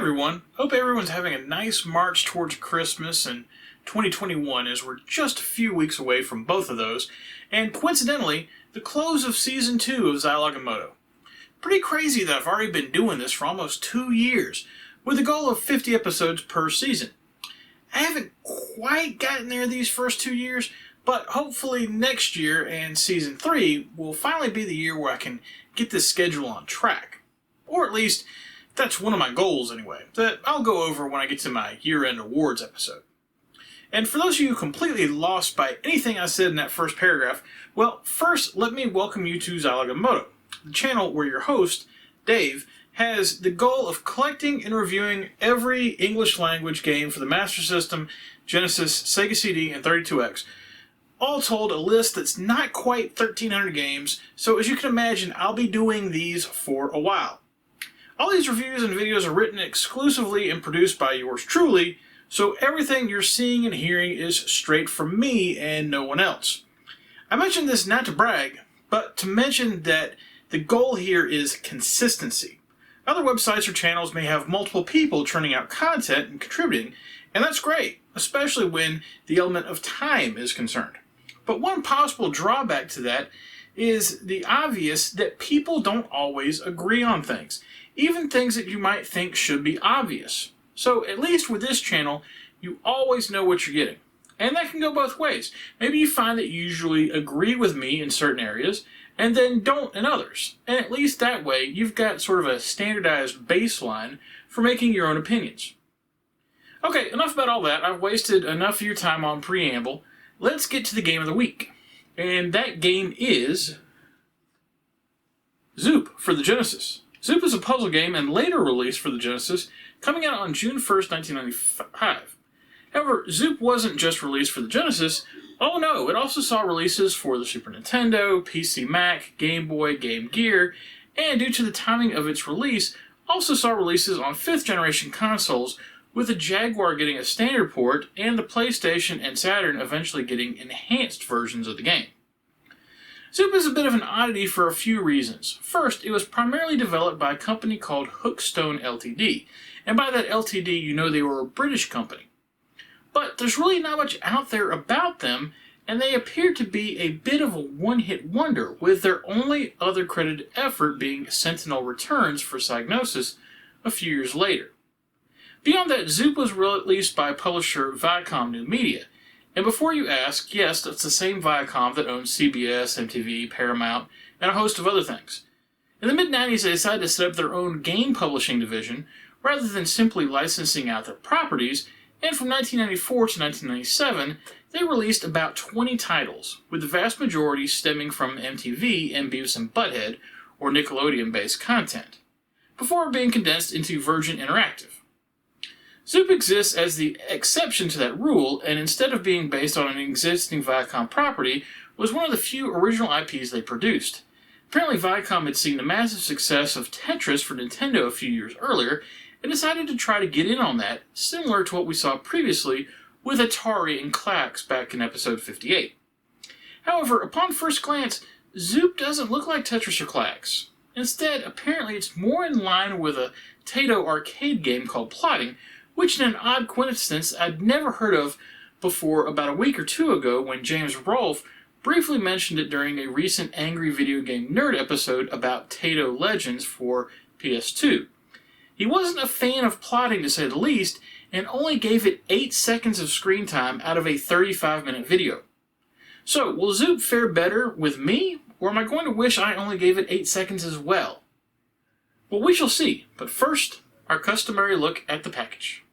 everyone. Hope everyone's having a nice march towards Christmas and 2021, as we're just a few weeks away from both of those, and coincidentally, the close of Season 2 of Zilog and Moto. Pretty crazy that I've already been doing this for almost 2 years, with a goal of 50 episodes per season. I haven't quite gotten there these first 2 years, but hopefully next year and Season 3 will finally be the year where I can get this schedule on track. Or at least, that's one of my goals anyway, that I'll go over when I get to my year-end awards episode. And for those of you completely lost by anything I said in that first paragraph, well, first let me welcome you to Zilog and Moto, the channel where your host, Dave, has the goal of collecting and reviewing every English language game for the Master System, Genesis, Sega CD, and 32X. All told, a list that's not quite 1,300 games, so as you can imagine, I'll be doing these for a while. All these reviews and videos are written exclusively and produced by yours truly, so everything you're seeing and hearing is straight from me and no one else. I mention this not to brag, but to mention that the goal here is consistency. Other websites or channels may have multiple people churning out content and contributing, and that's great, especially when the element of time is concerned. But one possible drawback to that is the obvious that people don't always agree on things, even things that you might think should be obvious. So at least with this channel, you always know what you're getting. And that can go both ways. Maybe you find that you usually agree with me in certain areas, and then don't in others. And at least that way, you've got sort of a standardized baseline for making your own opinions. Okay, enough about all that. I've wasted enough of your time on preamble. Let's get to the game of the week. And that game is Zoop for the Genesis. Zoop is a puzzle game and later released for the Genesis, coming out on June 1st, 1995. However, Zoop wasn't just released for the Genesis. Oh no, it also saw releases for the Super Nintendo, PC Mac, Game Boy, Game Gear, and due to the timing of its release, also saw releases on 5th generation consoles, with the Jaguar getting a standard port and the PlayStation and Saturn eventually getting enhanced versions of the game. Zoop is a bit of an oddity for a few reasons. First, it was primarily developed by a company called Hookstone Ltd, and by that Ltd you know they were a British company. But there's really not much out there about them, and they appear to be a bit of a one-hit wonder, with their only other credited effort being Sentinel Returns for Psygnosis a few years later. Beyond that, Zoop was released by publisher Viacom New Media. And before you ask, yes, that's the same Viacom that owns CBS, MTV, Paramount, and a host of other things. In the mid-90s, they decided to set up their own game publishing division, rather than simply licensing out their properties, and from 1994 to 1997, they released about 20 titles, with the vast majority stemming from MTV and Beavis and Butthead, or Nickelodeon-based content, before being condensed into Virgin Interactive. Zoop exists as the exception to that rule, and instead of being based on an existing Viacom property, was one of the few original IPs they produced. Apparently Viacom had seen the massive success of Tetris for Nintendo a few years earlier, and decided to try to get in on that, similar to what we saw previously with Atari and Klax back in episode 58. However, upon first glance, Zoop doesn't look like Tetris or Klax. Instead, apparently it's more in line with a Taito arcade game called Plotting, which in an odd coincidence I'd never heard of before about a week or two ago when James Rolfe briefly mentioned it during a recent Angry Video Game Nerd episode about Taito Legends for PS2. He wasn't a fan of Plotting to say the least, and only gave it 8 seconds of screen time out of a 35-minute video. So, will Zoop fare better with me, or am I going to wish I only gave it 8 seconds as well? Well, we shall see, but first, our customary look at the package.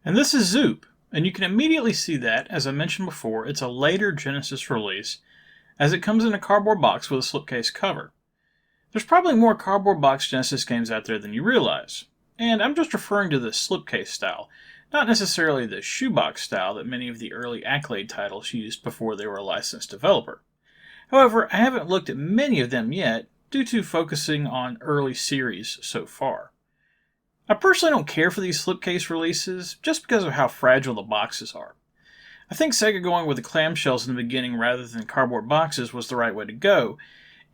And this is Zoop, and you can immediately see that, as I mentioned before, it's a later Genesis release, as it comes in a cardboard box with a slipcase cover. There's probably more cardboard box Genesis games out there than you realize, and I'm just referring to the slipcase style, not necessarily the shoebox style that many of the early Accolade titles used before they were a licensed developer. However, I haven't looked at many of them yet, due to focusing on early series so far. I personally don't care for these slipcase releases, just because of how fragile the boxes are. I think Sega going with the clamshells in the beginning rather than cardboard boxes was the right way to go,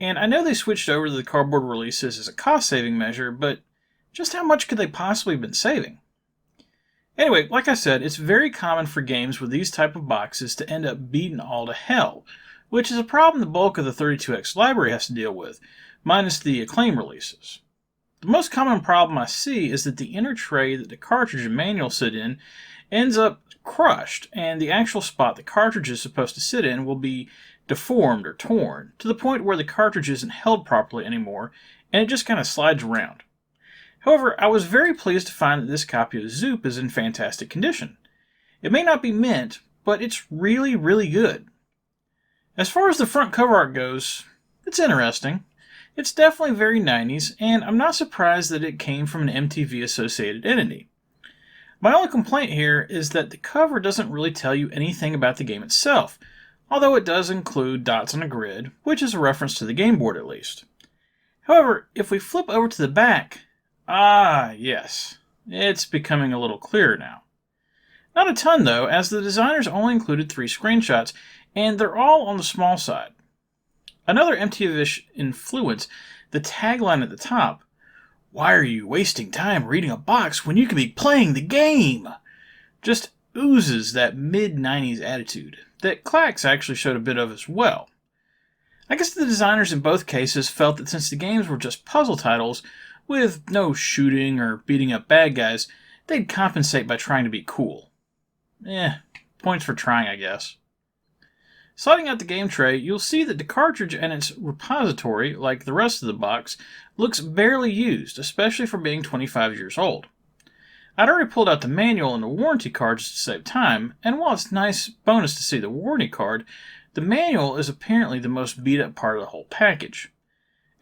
and I know they switched over to the cardboard releases as a cost-saving measure, but Just how much could they possibly have been saving? Anyway, like I said, it's very common for games with these type of boxes to end up beaten all to hell, which is a problem the bulk of the 32X library has to deal with, minus the Acclaim releases. The most common problem I see is that the inner tray that the cartridge and manual sit in ends up crushed, and the actual spot the cartridge is supposed to sit in will be deformed or torn, to the point where the cartridge isn't held properly anymore, and it just kind of slides around. However, I was very pleased to find that this copy of Zoop is in fantastic condition. It may not be mint, but it's really, really good. As far as the front cover art goes, it's interesting. It's definitely very 90s, and I'm not surprised that it came from an MTV associated entity. My only complaint here is that the cover doesn't really tell you anything about the game itself, although it does include dots on a grid, which is a reference to the game board at least. However, if we flip over to the back, yes, it's becoming a little clearer now. Not a ton though, as the designers only included 3 screenshots, and they're all on the small side. Another MTV-ish influence, the tagline at the top, "Why are you wasting time reading a box when you can be playing the game?" just oozes that mid-90s attitude that Clax actually showed a bit of as well. I guess the designers in both cases felt that since the games were just puzzle titles, with no shooting or beating up bad guys, they'd compensate by trying to be cool. Points for trying, I guess. Sliding out the game tray, you'll see that the cartridge and its repository, like the rest of the box, looks barely used, especially for being 25 years old. I'd already pulled out the manual and the warranty card just to save time, and while it's a nice bonus to see the warranty card, the manual is apparently the most beat up part of the whole package.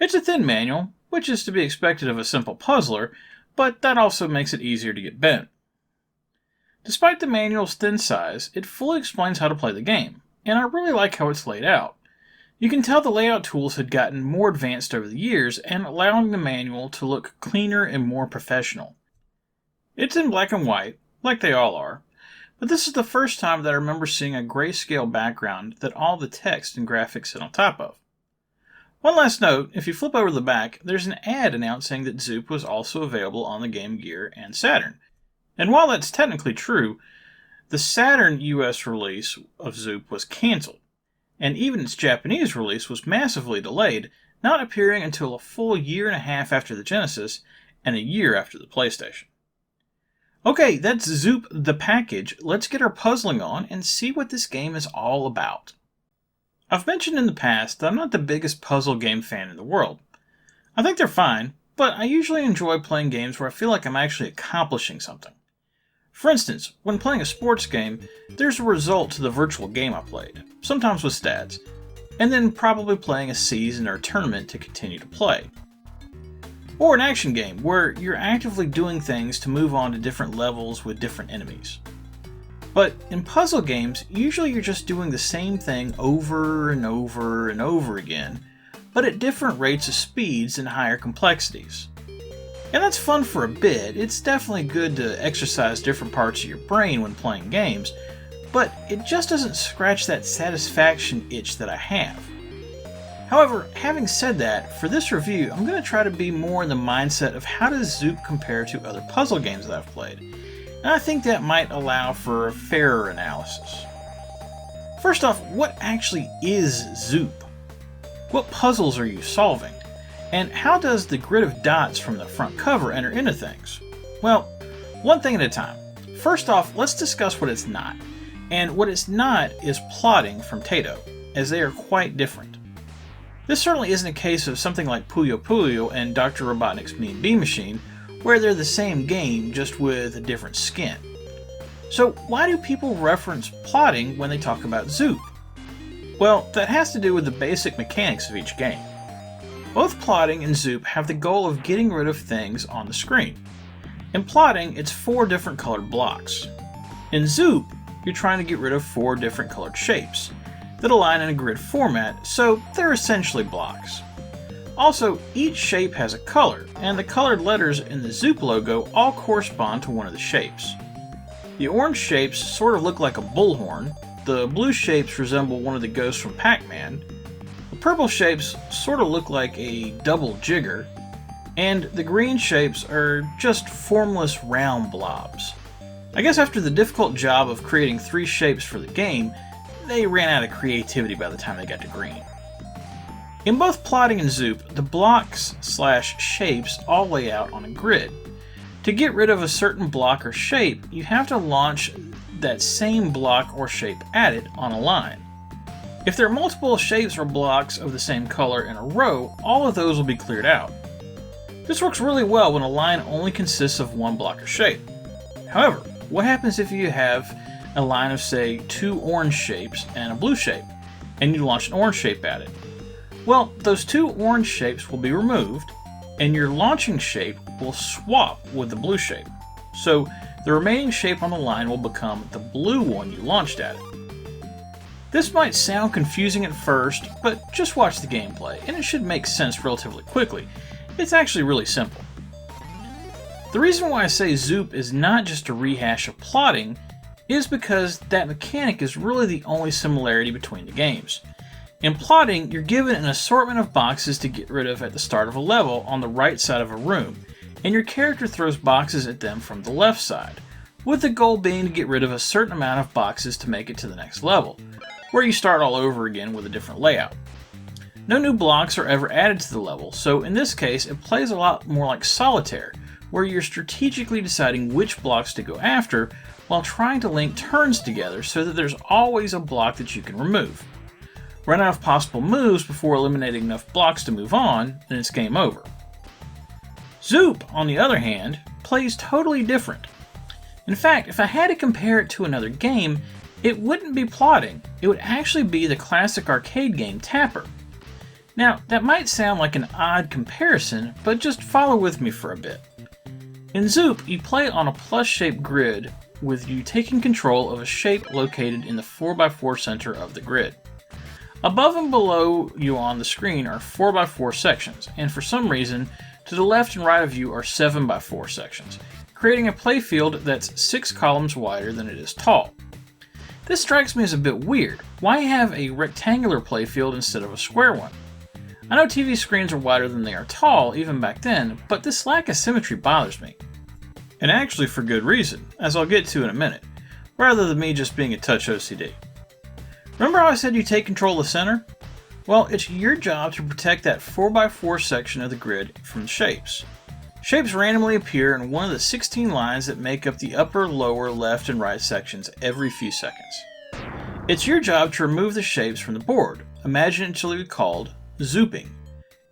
It's a thin manual, which is to be expected of a simple puzzler, but that also makes it easier to get bent. Despite the manual's thin size, it fully explains how to play the game, and I really like how it's laid out. You can tell the layout tools had gotten more advanced over the years and allowing the manual to look cleaner and more professional. It's in black and white, like they all are, but this is the first time that I remember seeing a grayscale background that all the text and graphics sit on top of. One last note, if you flip over the back, there's an ad announcing that Zoop was also available on the Game Gear and Saturn. And while that's technically true, the Saturn US release of Zoop was cancelled, and even its Japanese release was massively delayed, not appearing until a full year and a half after the Genesis and a year after the PlayStation. Okay, that's Zoop the package. Let's get our puzzling on and see what this game is all about. I've mentioned in the past that I'm not the biggest puzzle game fan in the world. I think they're fine, but I usually enjoy playing games where I feel like I'm actually accomplishing something. For instance, when playing a sports game, there's a result to the virtual game I played, sometimes with stats, and then probably playing a season or a tournament to continue to play. Or an action game, where you're actively doing things to move on to different levels with different enemies. But in puzzle games, usually you're just doing the same thing over and over and over again, but at different rates of speeds and higher complexities. And that's fun for a bit. It's definitely good to exercise different parts of your brain when playing games, but it just doesn't scratch that satisfaction itch that I have. However, having said that, for this review, I'm going to try to be more in the mindset of how does Zoop compare to other puzzle games that I've played, and I think that might allow for a fairer analysis. First off, what actually is Zoop? What puzzles are you solving? And how does the grid of dots from the front cover enter into things? Well, one thing at a time. First off, let's discuss what it's not. And what it's not is plotting from Taito, as they are quite different. This certainly isn't a case of something like Puyo Puyo and Dr. Robotnik's Mean Bean Machine, where they're the same game, just with a different skin. So why do people reference plotting when they talk about Zoop? Well, that has to do with the basic mechanics of each game. Both plotting and Zoop have the goal of getting rid of things on the screen. In plotting, it's 4 different colored blocks. In Zoop, you're trying to get rid of 4 different colored shapes that align in a grid format, so they're essentially blocks. Also, each shape has a color, and the colored letters in the Zoop logo all correspond to one of the shapes. The orange shapes sort of look like a bullhorn, the blue shapes resemble one of the ghosts from Pac-Man, the purple shapes sort of look like a double jigger, and the green shapes are just formless round blobs. I guess after the difficult job of creating 3 shapes for the game, they ran out of creativity by the time they got to green. In both plotting and Zoop, the blocks/shapes all lay out on a grid. To get rid of a certain block or shape, you have to launch that same block or shape at it on a line. If there are multiple shapes or blocks of the same color in a row, all of those will be cleared out. This works really well when a line only consists of one block or shape. However, what happens if you have a line of, say, 2 orange shapes and a blue shape, and you launch an orange shape at it? Well, those 2 orange shapes will be removed, and your launching shape will swap with the blue shape. So the remaining shape on the line will become the blue one you launched at it. This might sound confusing at first, but just watch the gameplay, and it should make sense relatively quickly. It's actually really simple. The reason why I say Zoop is not just a rehash of plotting is because that mechanic is really the only similarity between the games. In plotting, you're given an assortment of boxes to get rid of at the start of a level on the right side of a room, and your character throws boxes at them from the left side, with the goal being to get rid of a certain amount of boxes to make it to the next level, where you start all over again with a different layout. No new blocks are ever added to the level, so in this case it plays a lot more like solitaire, where you're strategically deciding which blocks to go after while trying to link turns together so that there's always a block that you can remove. Run out of possible moves before eliminating enough blocks to move on, and it's game over. Zoop, on the other hand, plays totally different. In fact, if I had to compare it to another game, it wouldn't be plotting, it would actually be the classic arcade game Tapper. Now, that might sound like an odd comparison, but just follow with me for a bit. In Zoop, you play on a plus-shaped grid with you taking control of a shape located in the 4x4 center of the grid. Above and below you on the screen are 4x4 sections, and for some reason, to the left and right of you are 7x4 sections, creating a playfield that's 6 columns wider than it is tall. This strikes me as a bit weird. Why have a rectangular playfield instead of a square one? I know TV screens are wider than they are tall, even back then, but this lack of symmetry bothers me. And actually for good reason, as I'll get to in a minute, rather than me just being a touch OCD. Remember how I said you take control of the center? Well, it's your job to protect that 4x4 section of the grid from shapes. Shapes randomly appear in one of the 16 lines that make up the upper, lower, left, and right sections every few seconds. It's your job to remove the shapes from the board, imaginatively called zooping,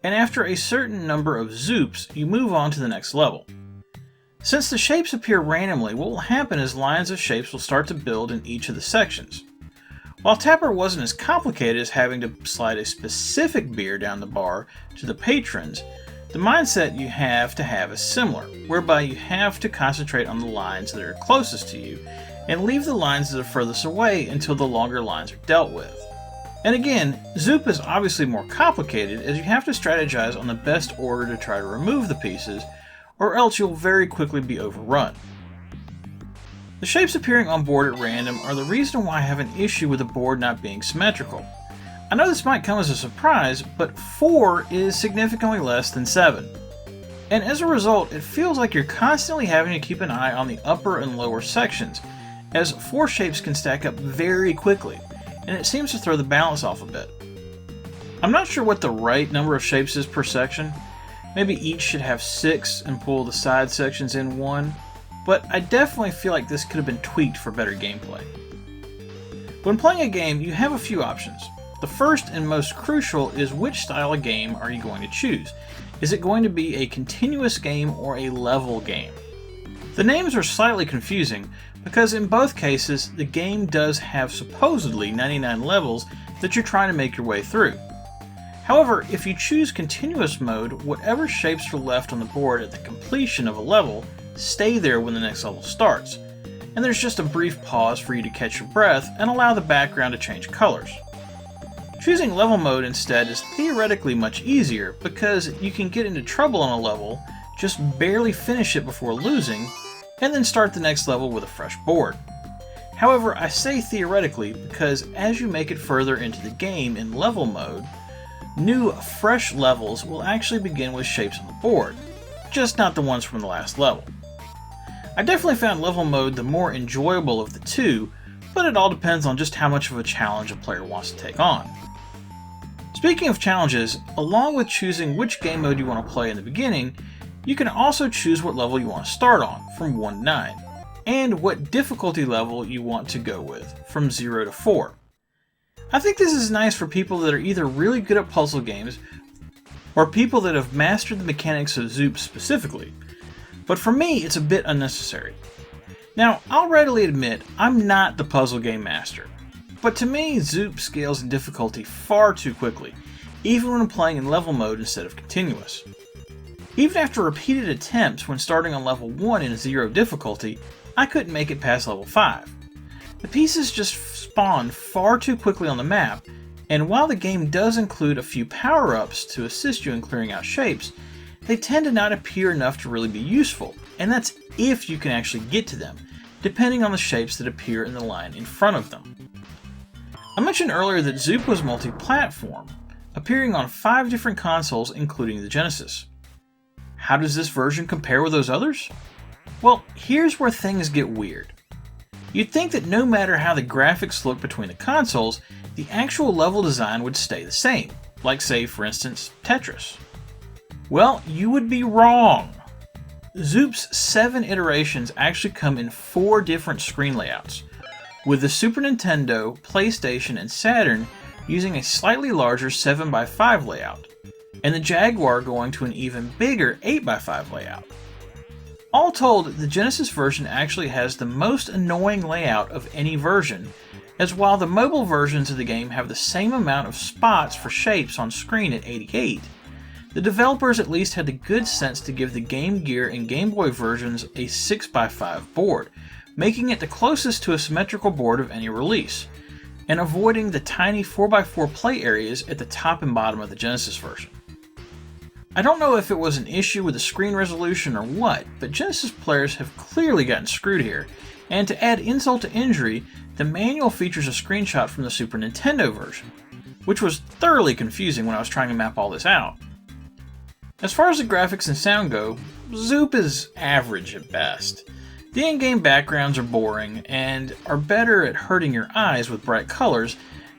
and after a certain number of zoops, you move on to the next level. Since the shapes appear randomly, what will happen is lines of shapes will start to build in each of the sections. While Tapper wasn't as complicated as having to slide a specific beer down the bar to the patrons, the mindset you have to have is similar, whereby you have to concentrate on the lines that are closest to you and leave the lines that are furthest away until the longer lines are dealt with. And again, Zoop is obviously more complicated as you have to strategize on the best order to try to remove the pieces, or else you'll very quickly be overrun. The shapes appearing on board at random are the reason why I have an issue with the board not being symmetrical. I know this might come as a surprise, but 4 is significantly less than 7. And as a result, it feels like you're constantly having to keep an eye on the upper and lower sections, as 4 shapes can stack up very quickly, and it seems to throw the balance off a bit. I'm not sure what the right number of shapes is per section. Maybe each should have 6 and pull the side sections in 1, but I definitely feel like this could have been tweaked for better gameplay. When playing a game, you have a few options. The first and most crucial is which style of game are you going to choose. Is it going to be a continuous game or a level game? The names are slightly confusing because in both cases the game does have supposedly 99 levels that you're trying to make your way through. However, if you choose continuous mode, whatever shapes are left on the board at the completion of a level stay there when the next level starts, and there's just a brief pause for you to catch your breath and allow the background to change colors. Choosing level mode instead is theoretically much easier because you can get into trouble on a level, just barely finish it before losing, and then start the next level with a fresh board. However, I say theoretically because as you make it further into the game in level mode, new, fresh levels will actually begin with shapes on the board, just not the ones from the last level. I definitely found level mode the more enjoyable of the two, but it all depends on just how much of a challenge a player wants to take on. Speaking of challenges, along with choosing which game mode you want to play in the beginning, you can also choose what level you want to start on, from 1 to 9, and what difficulty level you want to go with, from 0 to 4. I think this is nice for people that are either really good at puzzle games, or people that have mastered the mechanics of Zoop specifically, but for me it's a bit unnecessary. Now, I'll readily admit I'm not the puzzle game master, but to me Zoop scales in difficulty far too quickly, even when playing in level mode instead of continuous. Even after repeated attempts when starting on level 1 in 0 difficulty, I couldn't make it past level 5. The pieces just spawn far too quickly on the map, and while the game does include a few power-ups to assist you in clearing out shapes, they tend to not appear enough to really be useful, and that's if you can actually get to them, depending on the shapes that appear in the line in front of them. I mentioned earlier that Zoop was multi-platform, appearing on 5 different consoles including the Genesis. How does this version compare with those others? Well, here's where things get weird. You'd think that no matter how the graphics look between the consoles, the actual level design would stay the same, like say for instance Tetris. Well, you would be wrong. Zoop's 7 iterations actually come in 4 different screen layouts, with the Super Nintendo, PlayStation, and Saturn using a slightly larger 7x5 layout, and the Jaguar going to an even bigger 8x5 layout. All told, the Genesis version actually has the most annoying layout of any version, as while the mobile versions of the game have the same amount of spots for shapes on screen at 88, the developers at least had the good sense to give the Game Gear and Game Boy versions a 6x5 board, making it the closest to a symmetrical board of any release, and avoiding the tiny 4x4 play areas at the top and bottom of the Genesis version. I don't know if it was an issue with the screen resolution or what, but Genesis players have clearly gotten screwed here, and to add insult to injury, the manual features a screenshot from the Super Nintendo version, which was thoroughly confusing when I was trying to map all this out. As far as the graphics and sound go, Zoop is average at best. The in-game backgrounds are boring, and are better at hurting your eyes with bright colors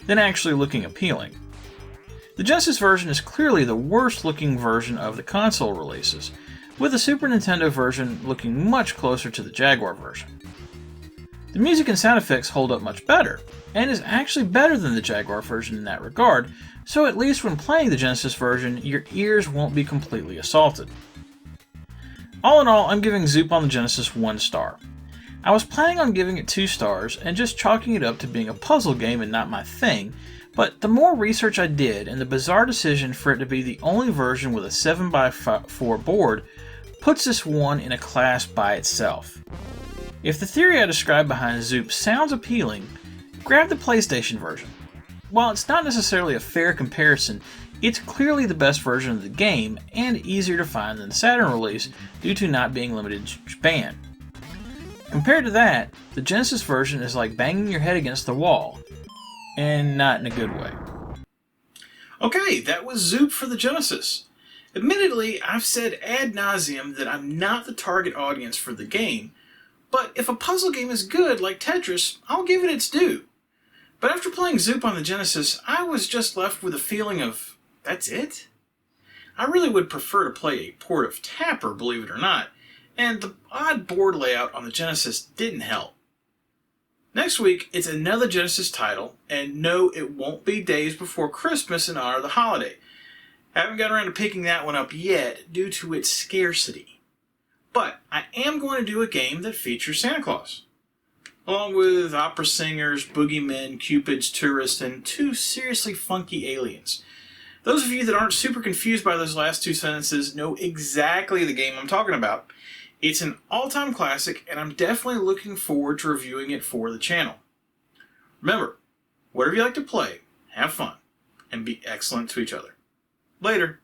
than actually looking appealing. The Genesis version is clearly the worst looking version of the console releases, with the Super Nintendo version looking much closer to the Jaguar version. The music and sound effects hold up much better, and is actually better than the Jaguar version in that regard, so at least when playing the Genesis version, your ears won't be completely assaulted. All in all, I'm giving Zoop on the Genesis 1 star. I was planning on giving it 2 stars and just chalking it up to being a puzzle game and not my thing, but the more research I did and the bizarre decision for it to be the only version with a 7x4 board puts this one in a class by itself. If the theory I described behind Zoop sounds appealing, grab the PlayStation version. While it's not necessarily a fair comparison, it's clearly the best version of the game and easier to find than the Saturn release due to not being limited to Japan. Compared to that, the Genesis version is like banging your head against the wall, and not in a good way. Okay, that was Zoop for the Genesis. Admittedly, I've said ad nauseum that I'm not the target audience for the game, but if a puzzle game is good like Tetris, I'll give it its due. But after playing Zoop on the Genesis, I was just left with a feeling of, that's it? I really would prefer to play a port of Tapper, believe it or not, and the odd board layout on the Genesis didn't help. Next week, it's another Genesis title, and no, it won't be days before Christmas in honor of the holiday. I haven't gotten around to picking that one up yet due to its scarcity. But I am going to do a game that features Santa Claus, along with opera singers, boogeymen, cupids, tourists, and 2 seriously funky aliens. Those of you that aren't super confused by those last 2 sentences know exactly the game I'm talking about. It's an all-time classic, and I'm definitely looking forward to reviewing it for the channel. Remember, whatever you like to play, have fun, and be excellent to each other. Later.